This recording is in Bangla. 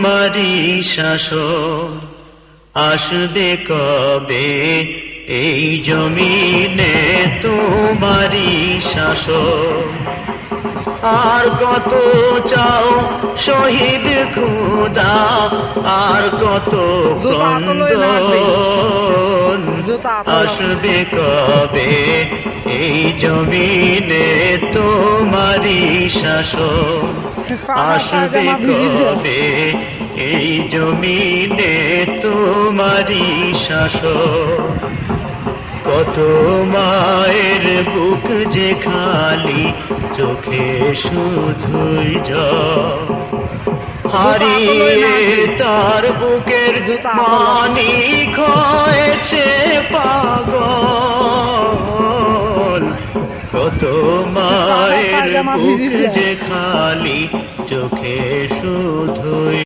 তোমারই শাসন, আসবে কবে এই জমিনে তোমারই শাসন। আর কত চাও শহীদ খোদা, আর কত ক্রন্দন, আসবে কবে এই জমিনে তোমারই শাসন, আসবে কবে এই জমিনে তোমারই শাসন। কত মায়ের বুক যে খালি, চোখে শুধুই জল, হারিয়ে তার বুকের মানিক হয়েছে পাগল। কত মায়ের বুক যে খালি, চোখে শুধুই